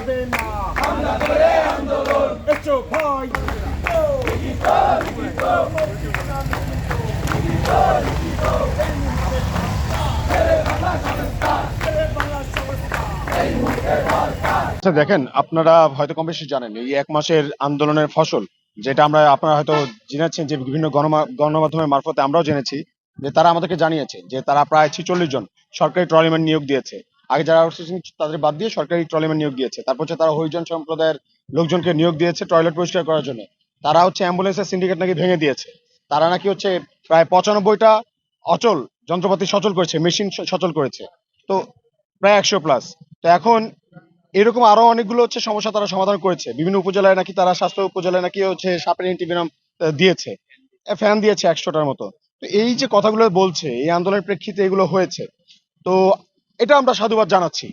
যাবে না হামলা করে আন্দোলন এসো ভাই আচ্ছা দেখেন, আপনারা হয়তো কম বেশি জানেন এই এক মাসের আন্দোলনের ফসল যেটা আপনারা হয়তো জেনেছেন যে বিভিন্ন গণমাধ্যমের মারফতে আমরাও জেনেছি যে তারা আমাদেরকে জানিয়েছে যে তারা প্রায় 46 জন সরকারি ট্রলিম্যান নিয়োগ দিয়েছে। আগে যারা আউটসোর্সিং তাদের বাদ দিয়ে সরকারি ট্রলিম্যান নিয়োগ দিয়েছে। তারপর হচ্ছে তারা হরিজন সম্প্রদায়ের লোকজনকে নিয়োগ দিয়েছে টয়লেট পরিষ্কার করার জন্য। তারা হচ্ছে অ্যাম্বুলেন্সের সিন্ডিকেট নাকি ভেঙে দিয়েছে। তারা নাকি হচ্ছে প্রায় 95টা অচল যন্ত্রপাতি সচল করেছে, মেশিন সচল করেছে। তো প্রায় 100+। তো এখন এরকম আরো অনেকগুলো হচ্ছে সমস্যা তারা সমাধান করেছে। বিভিন্ন উপজেলায় নাকি তারা স্বাস্থ্য উপজেলায় নাকি হচ্ছে সাপের অ্যান্টিভেনম দিয়েছে, ফ্যান দিয়েছে 100টার মতো। তো এই যে কথাগুলো বলছে এই আন্দোলনের প্রেক্ষিতে এগুলো হয়েছে, তো এটা আমরা সাধুবাদ জানাচ্ছি।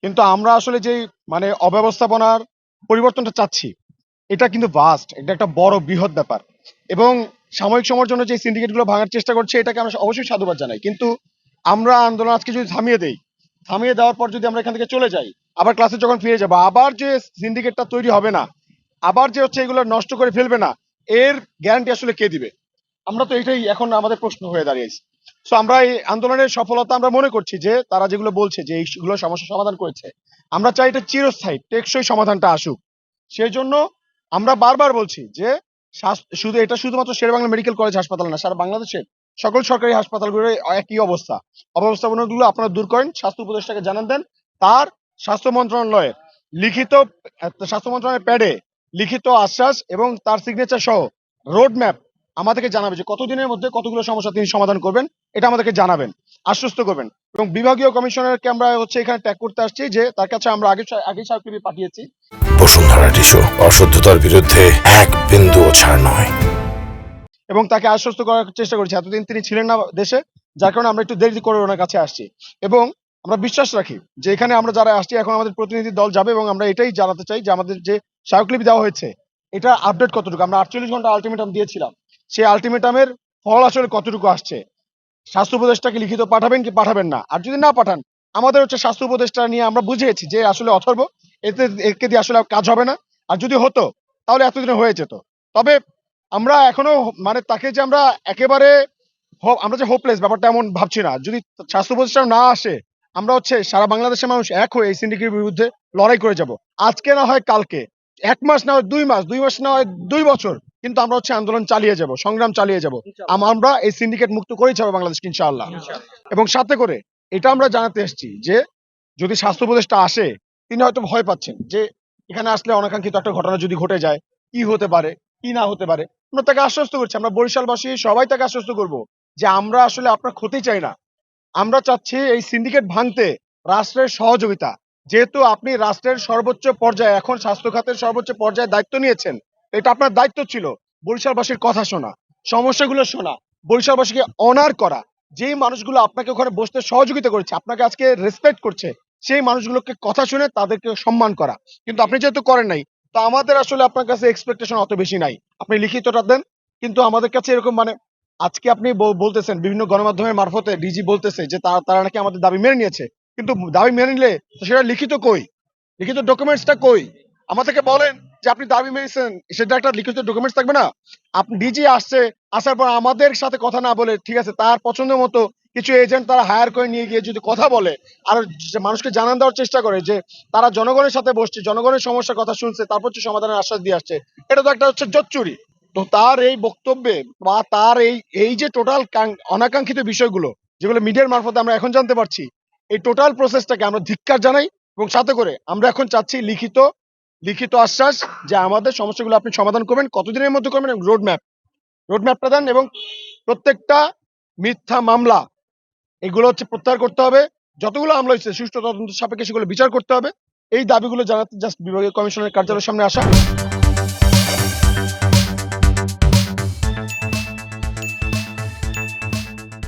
কিন্তু আমরা আসলে যে মানে অব্যবস্থাপনার পরিবর্তনটা চাচ্ছি, এটা কিন্তু ভাস্ট, এটা একটা বড় বৃহৎ ব্যাপার। এবং সাময়িক সময়ের জন্য যে সিন্ডিকেট গুলো ভাঙার চেষ্টা করছে এটাকে আমরা অবশ্যই সাধুবাদ জানাই। কিন্তু আমরা আন্দোলন আজকে যদি থামিয়ে দেই, থামিয়ে দেওয়ার পর যদি আমরা এখান থেকে চলে যাই, আবার ক্লাসে যখন ফিরে যাবো, আবার যে সিন্ডিকেটটা তৈরি হবে না, আবার যে হচ্ছে এগুলো নষ্ট করে ফেলবে না, এর গ্যারান্টি আসলে কে দিবে? আমরা তো এটাই এখন আমাদের প্রশ্ন হয়ে দাঁড়িয়েছে। সো আমরা এই আন্দোলনের সফলতা আমরা মনে করছি যে তারা যেগুলো বলছে যে এইগুলো সমস্যা সমাধান করেছে, আমরা চাই এটা চিরস্থায়ী টেকসই সমাধানটা আসুক। সেই জন্য আমরা বারবার বলছি যে শুধু এটা শুধুমাত্র শেরেবাংলা মেডিকেল কলেজ হাসপাতাল না, সারা বাংলাদেশের সকল সরকারি হাসপাতালগুলোর একই অবস্থা। অব্যবস্থাপনাগুলো আপনারা দূর করেন, স্বাস্থ্য উপদেষ্টাকে জানান দেন। তার স্বাস্থ্য মন্ত্রণালয়ের লিখিত স্বাস্থ্য মন্ত্রণালয়ের প্যাডে লিখিত আশ্বাস এবং তার সিগনেচার সহ রোড ম্যাপ আমাদেরকে জানাবে যে কতদিনের মধ্যে কতগুলো সমস্যা তিনি সমাধান করবেন, এটা আমাদেরকে জানাবেন, আশ্বস্ত করবেন। এবং বিভাগীয় কমিশনারকে আমরা হচ্ছে এখানে ট্যাগ করতে আসছি যে তার কাছে আমরা আগেই স্মারকলিপি পাঠিয়েছি। বসুন্ধরা টিস্যু, অশুদ্ধতার বিরুদ্ধে এক বিন্দুও ছাড় নয়। এবং তাকে আশ্বস্ত করার চেষ্টা করেছি, এতদিন তিনি ছিলেন না দেশে, যার কারণে আমরা একটু দেরি করে ওনার কাছে আসছি। এবং আমরা বিশ্বাস রাখি যে এখানে আমরা যারা আসছি এখন আমাদের প্রতিনিধি দল যাবে এবং আমরা এটাই জানাতে চাই যে আমাদের যে স্মারকলিপি দেওয়া হয়েছে এটা আপডেট কতটুকু। আমরা 48 ঘন্টা আলটিমেটাম দিয়েছিলাম, সেই আলটিমেটামের ফল আসলে কতটুকু আসছে। স্বাস্থ্য উপদেষ্টাকে লিখিত পাঠাবেন কি পাঠাবেন না? আর যদি না পাঠান, আমাদের হচ্ছে স্বাস্থ্য উপদেষ্টা নিয়ে আমরা বুঝিয়েছি যে আসলে অথর্ব, একে দিয়ে আসলে কাজ হবে না। আর যদি হতো তাহলে এতদিনে হয়ে যেত। তবে আমরা এখনো মানে তাকে যে আমরা একেবারে আমরা যে হোপলেস ব্যাপারটা এমন ভাবছি না। যদি স্বাস্থ্য উপদেষ্টা না আসে, আমরা হচ্ছে সারা বাংলাদেশের মানুষ এক হয়ে এই সিন্ডিকেটের বিরুদ্ধে লড়াই করে যাব। আজকে না হয় কালকে, 1 মাস না হয় 2 মাস, 2 মাস না হয় 2 বছর, কিন্তু আমরা হচ্ছে আন্দোলন চালিয়ে যাব, সংগ্রাম চালিয়ে যাব। আমরা এই সিন্ডিকেট মুক্ত করেই যাবো বাংলাদেশকে ইনশাআল্লাহ। এবং সাথে করে এটা আমরা জানাতে এসেছি যে যদি স্বাস্থ্য উপদেষ্টা আসে, তিনি হয়তো ভয় পাচ্ছেন যে এখানে আসলে অনাকাঙ্ক্ষিত একটা ঘটনা যদি ঘটে যায়, কি হতে পারে কি না হতে পারে। আমরা তাকে আশ্বস্ত করছি, আমরা বরিশালবাসী সবাই তাকে আশ্বস্ত করব যে আমরা আসলে আপনার ক্ষতি চাই না। আমরা চাচ্ছি এই সিন্ডিকেট ভাঙতে রাষ্ট্রের সহযোগিতা। যেহেতু আপনি রাষ্ট্রের সর্বোচ্চ পর্যায়ে এখন স্বাস্থ্য খাতের সর্বোচ্চ পর্যায়ে দায়িত্ব নিয়েছেন, এটা আপনার দায়িত্ব ছিল বরিশালবাসীর কথা শোনা, সমস্যাগুলো শোনা, বরিশালবাসীকে অনার করা। যেই মানুষগুলো আপনাকে ওখানে বসতে সহযোগিতা করেছে, আপনাকে আজকে রেসপেক্ট করছে, সেই মানুষগুলোকে কথা শুনে তাদেরকে সম্মান করা। কিন্তু আপনি যেহেতু করেন নাই, তো আমাদের আসলে আপনার কাছে এক্সপেকটেশন অত বেশি নাই। আপনি লিখিতটা দেন, কিন্তু আমাদের কাছে এরকম মানে আজকে আপনি বলতেছেন বিভিন্ন গণমাধ্যমের মারফতে ডিজি বলতেছে যে তারা নাকি আমাদের দাবি মেনে নিয়েছে। কিন্তু দাবি মেনে নিলে তো সেটা লিখিত কই? লিখিত ডকুমেন্টসটা কই? আমাদেরকে বলেন যে আপনি দাবি মেনেছেন, সেটা একটা লিখিত ডকুমেন্টস থাকবে না? আপনি ডিজি আসছে, আসার পর আমাদের সাথে কথা না বলে ঠিক আছে তার পছন্দ মতো কিছু এজেন্ট তারা হায়ার করে নিয়ে গিয়ে যদি কথা বলে আর মানুষকে জানান দেওয়ার চেষ্টা করে যে তারা জনগণের সাথে বসছে, জনগণের সমস্যার কথা শুনছে, তারপর হচ্ছে সমাধানের আশ্বাস দিয়ে আসছে, এটা তো একটা হচ্ছে জোচ্চুরি। তো তার এই বক্তব্যে বা তার এই যে টোটাল অনাকাঙ্ক্ষিত বিষয়গুলো যেগুলো মিডিয়ার মারফতে আমরা এখন জানতে পারছি, এই টোটাল প্রসেসটাকে আমরা ধিক্কার জানাই। এবং সাথে করে আমরা এখন চাচ্ছি লিখিত লিখিত আশ্বাস যে আমাদের সমস্যাগুলো আপনি সমাধান করবেন, কতদিনের মধ্যে করবেন, এবং রোডম্যাপটা দেন। এবং প্রত্যেকটা মিথ্যা মামলা এগুলো হচ্ছে প্রত্যাহার করতে হবে। যতগুলো মামলা হয়েছে সুষ্ঠু তদন্ত সাপেক্ষে সেগুলো বিচার করতে হবে। এই দাবিগুলো জানাতে জাস্ট বিভাগীয় কমিশনের কার্যালয়ের সামনে আসা।